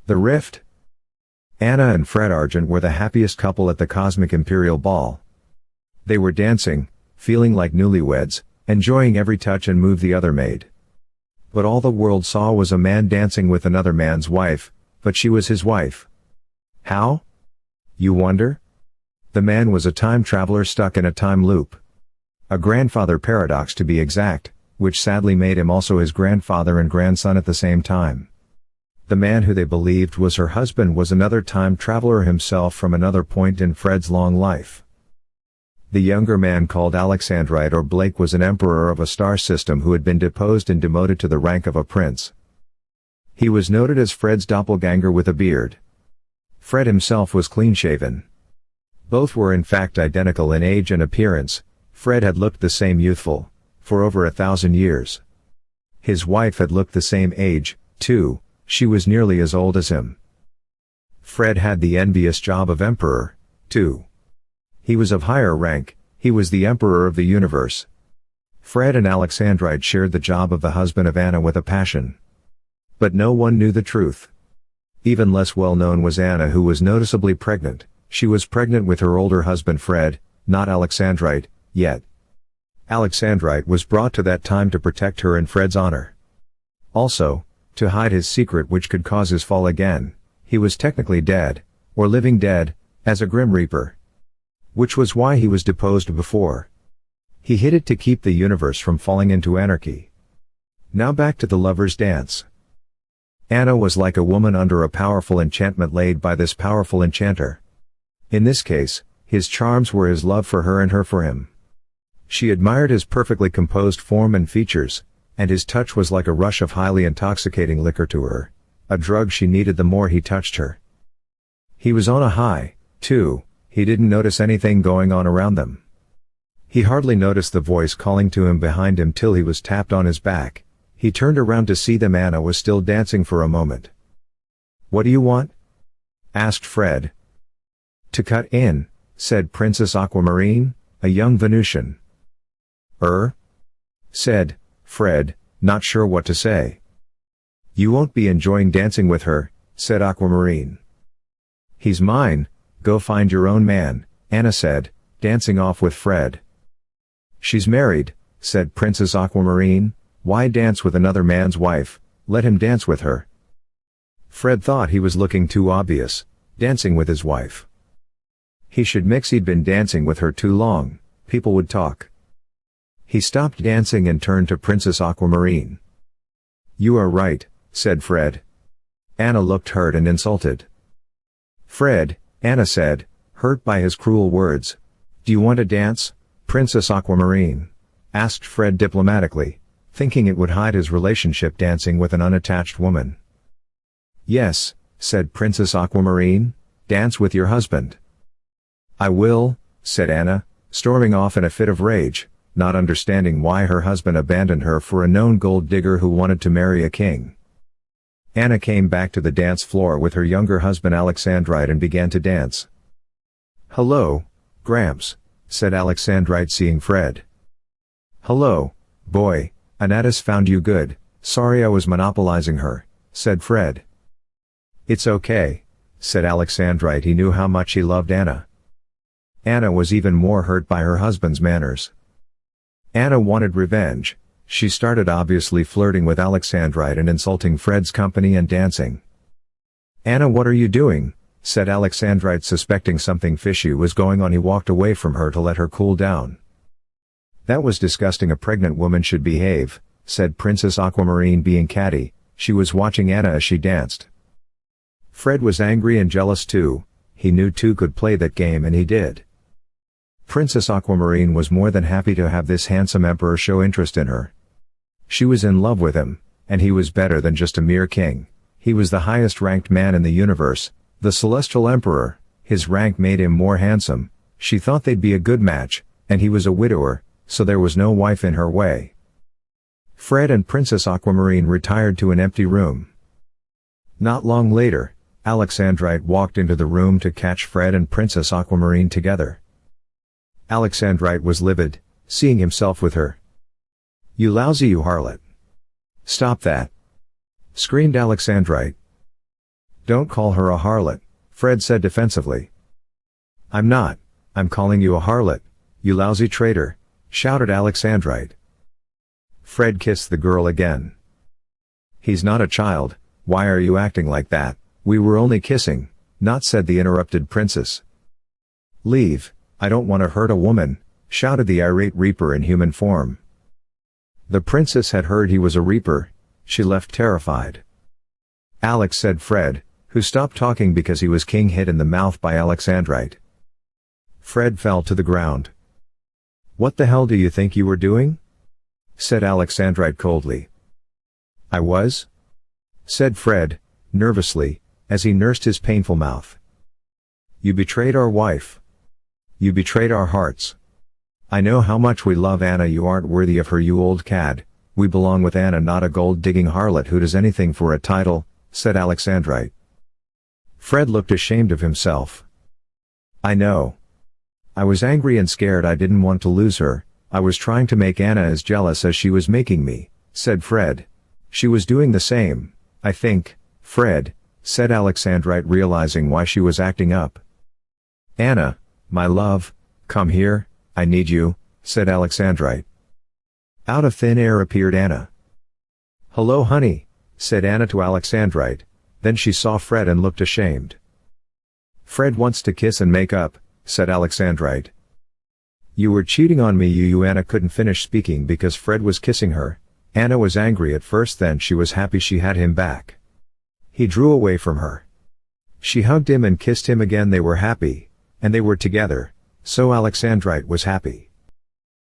The Rift? Anna and Fred Argent were the happiest couple at the Cosmic Imperial Ball. They were dancing, feeling like newlyweds, enjoying every touch and move the other made. But all the world saw was a man dancing with another man's wife, but she was his wife. How? You wonder? The man was a time traveler stuck in a time loop. A grandfather paradox to be exact, which sadly made him also his grandfather and grandson at the same time. The man who they believed was her husband was another time traveler himself from another point in Fred's long life. The younger man called Alexandrite or Blake was an emperor of a star system who had been deposed and demoted to the rank of a prince. He was noted as Fred's doppelganger with a beard. Fred himself was clean-shaven. Both were in fact identical in age and appearance. Fred had looked the same youthful, for over 1,000 years. His wife had looked the same age, too. She was nearly as old as him. Fred had the envious job of emperor, too. He was of higher rank, he was the emperor of the universe. Fred and Alexandrite shared the job of the husband of Anna with a passion. But no one knew the truth. Even less well known was Anna, who was noticeably pregnant. She was pregnant with her older husband Fred, not Alexandrite, yet. Alexandrite was brought to that time to protect her in Fred's honor. Also, to hide his secret which could cause his fall again. He was technically dead, or living dead, as a Grim Reaper. Which was why he was deposed before. He hid it to keep the universe from falling into anarchy. Now back to the lovers' dance. Anna was like a woman under a powerful enchantment laid by this powerful enchanter. In this case, his charms were his love for her and her for him. She admired his perfectly composed form and features, and his touch was like a rush of highly intoxicating liquor to her, a drug she needed the more he touched her. He was on a high, too. He didn't notice anything going on around them. He hardly noticed the voice calling to him behind him till he was tapped on his back. He turned around to see them. Anna was still dancing for a moment. "What do you want?" asked Fred. "To cut in," said Princess Aquamarine, a young Venusian. Said Fred, not sure what to say. "You won't be enjoying dancing with her," said Aquamarine. "He's mine, go find your own man," Anna said, dancing off with Fred. "She's married," said Princess Aquamarine. "Why dance with another man's wife? Let him dance with her." Fred thought he was looking too obvious, dancing with his wife. He should mix. He'd been dancing with her too long, people would talk. He stopped dancing and turned to Princess Aquamarine. "You are right," said Fred. Anna looked hurt and insulted. "Fred," Anna said, hurt by his cruel words. "Do you want to dance, Princess Aquamarine?" asked Fred diplomatically, thinking it would hide his relationship dancing with an unattached woman. "Yes," said Princess Aquamarine, "dance with your husband." "I will," said Anna, storming off in a fit of rage, not understanding why her husband abandoned her for a known gold digger who wanted to marry a king. Anna came back to the dance floor with her younger husband Alexandrite and began to dance. "Hello, Gramps," said Alexandrite seeing Fred. "Hello, boy, Anatis found you good. Sorry I was monopolizing her," said Fred. "It's okay," said Alexandrite. He knew how much he loved Anna. Anna was even more hurt by her husband's manners. Anna wanted revenge. She started obviously flirting with Alexandrite and insulting Fred's company and dancing. "Anna, what are you doing?" said Alexandrite, suspecting something fishy was going on. He walked away from her to let her cool down. "That was disgusting. A pregnant woman should behave," said Princess Aquamarine, being catty. She was watching Anna as she danced. Fred was angry and jealous too. He knew two could play that game, and he did. Princess Aquamarine was more than happy to have this handsome emperor show interest in her. She was in love with him, and he was better than just a mere king. He was the highest ranked man in the universe, the celestial emperor. His rank made him more handsome. She thought they'd be a good match, and he was a widower, so there was no wife in her way. Fred and Princess Aquamarine retired to an empty room. Not long later, Alexandrite walked into the room to catch Fred and Princess Aquamarine together. Alexandrite was livid, seeing himself with her. "You lousy, you harlot. Stop that!" screamed Alexandrite. Don't call her a harlot, Fred said defensively. I'm not, I'm calling you a harlot, you lousy traitor, shouted Alexandrite. Fred kissed the girl again. He's not a child, why are you acting like that? We were only kissing, not, said the interrupted princess. Leave, I don't want to hurt a woman, shouted the irate reaper in human form. The princess had heard he was a reaper, she left terrified. Alex, said Fred, who stopped talking because he was king, hit in the mouth by Alexandrite. Fred fell to the ground. What the hell do you think you were doing? Said Alexandrite coldly. I was? Said Fred, nervously, as he nursed his painful mouth. You betrayed our wife. You betrayed our hearts. I know how much we love Anna. You aren't worthy of her, you old cad. We belong with Anna, not a gold-digging harlot who does anything for a title, said Alexandrite. Fred looked ashamed of himself. I know. I was angry and scared. I didn't want to lose her. I was trying to make Anna as jealous as she was making me, said Fred. She was doing the same, I think, Fred, said Alexandrite, realizing why she was acting up. Anna, my love, come here, I need you, said Alexandrite. Out of thin air appeared Anna. Hello honey, said Anna to Alexandrite, then she saw Fred and looked ashamed. Fred wants to kiss and make up, said Alexandrite. You were cheating on me, you. Anna couldn't finish speaking because Fred was kissing her. Anna was angry at first, then she was happy she had him back. He drew away from her. She hugged him and kissed him again. They were happy, and they were together, so Alexandrite was happy.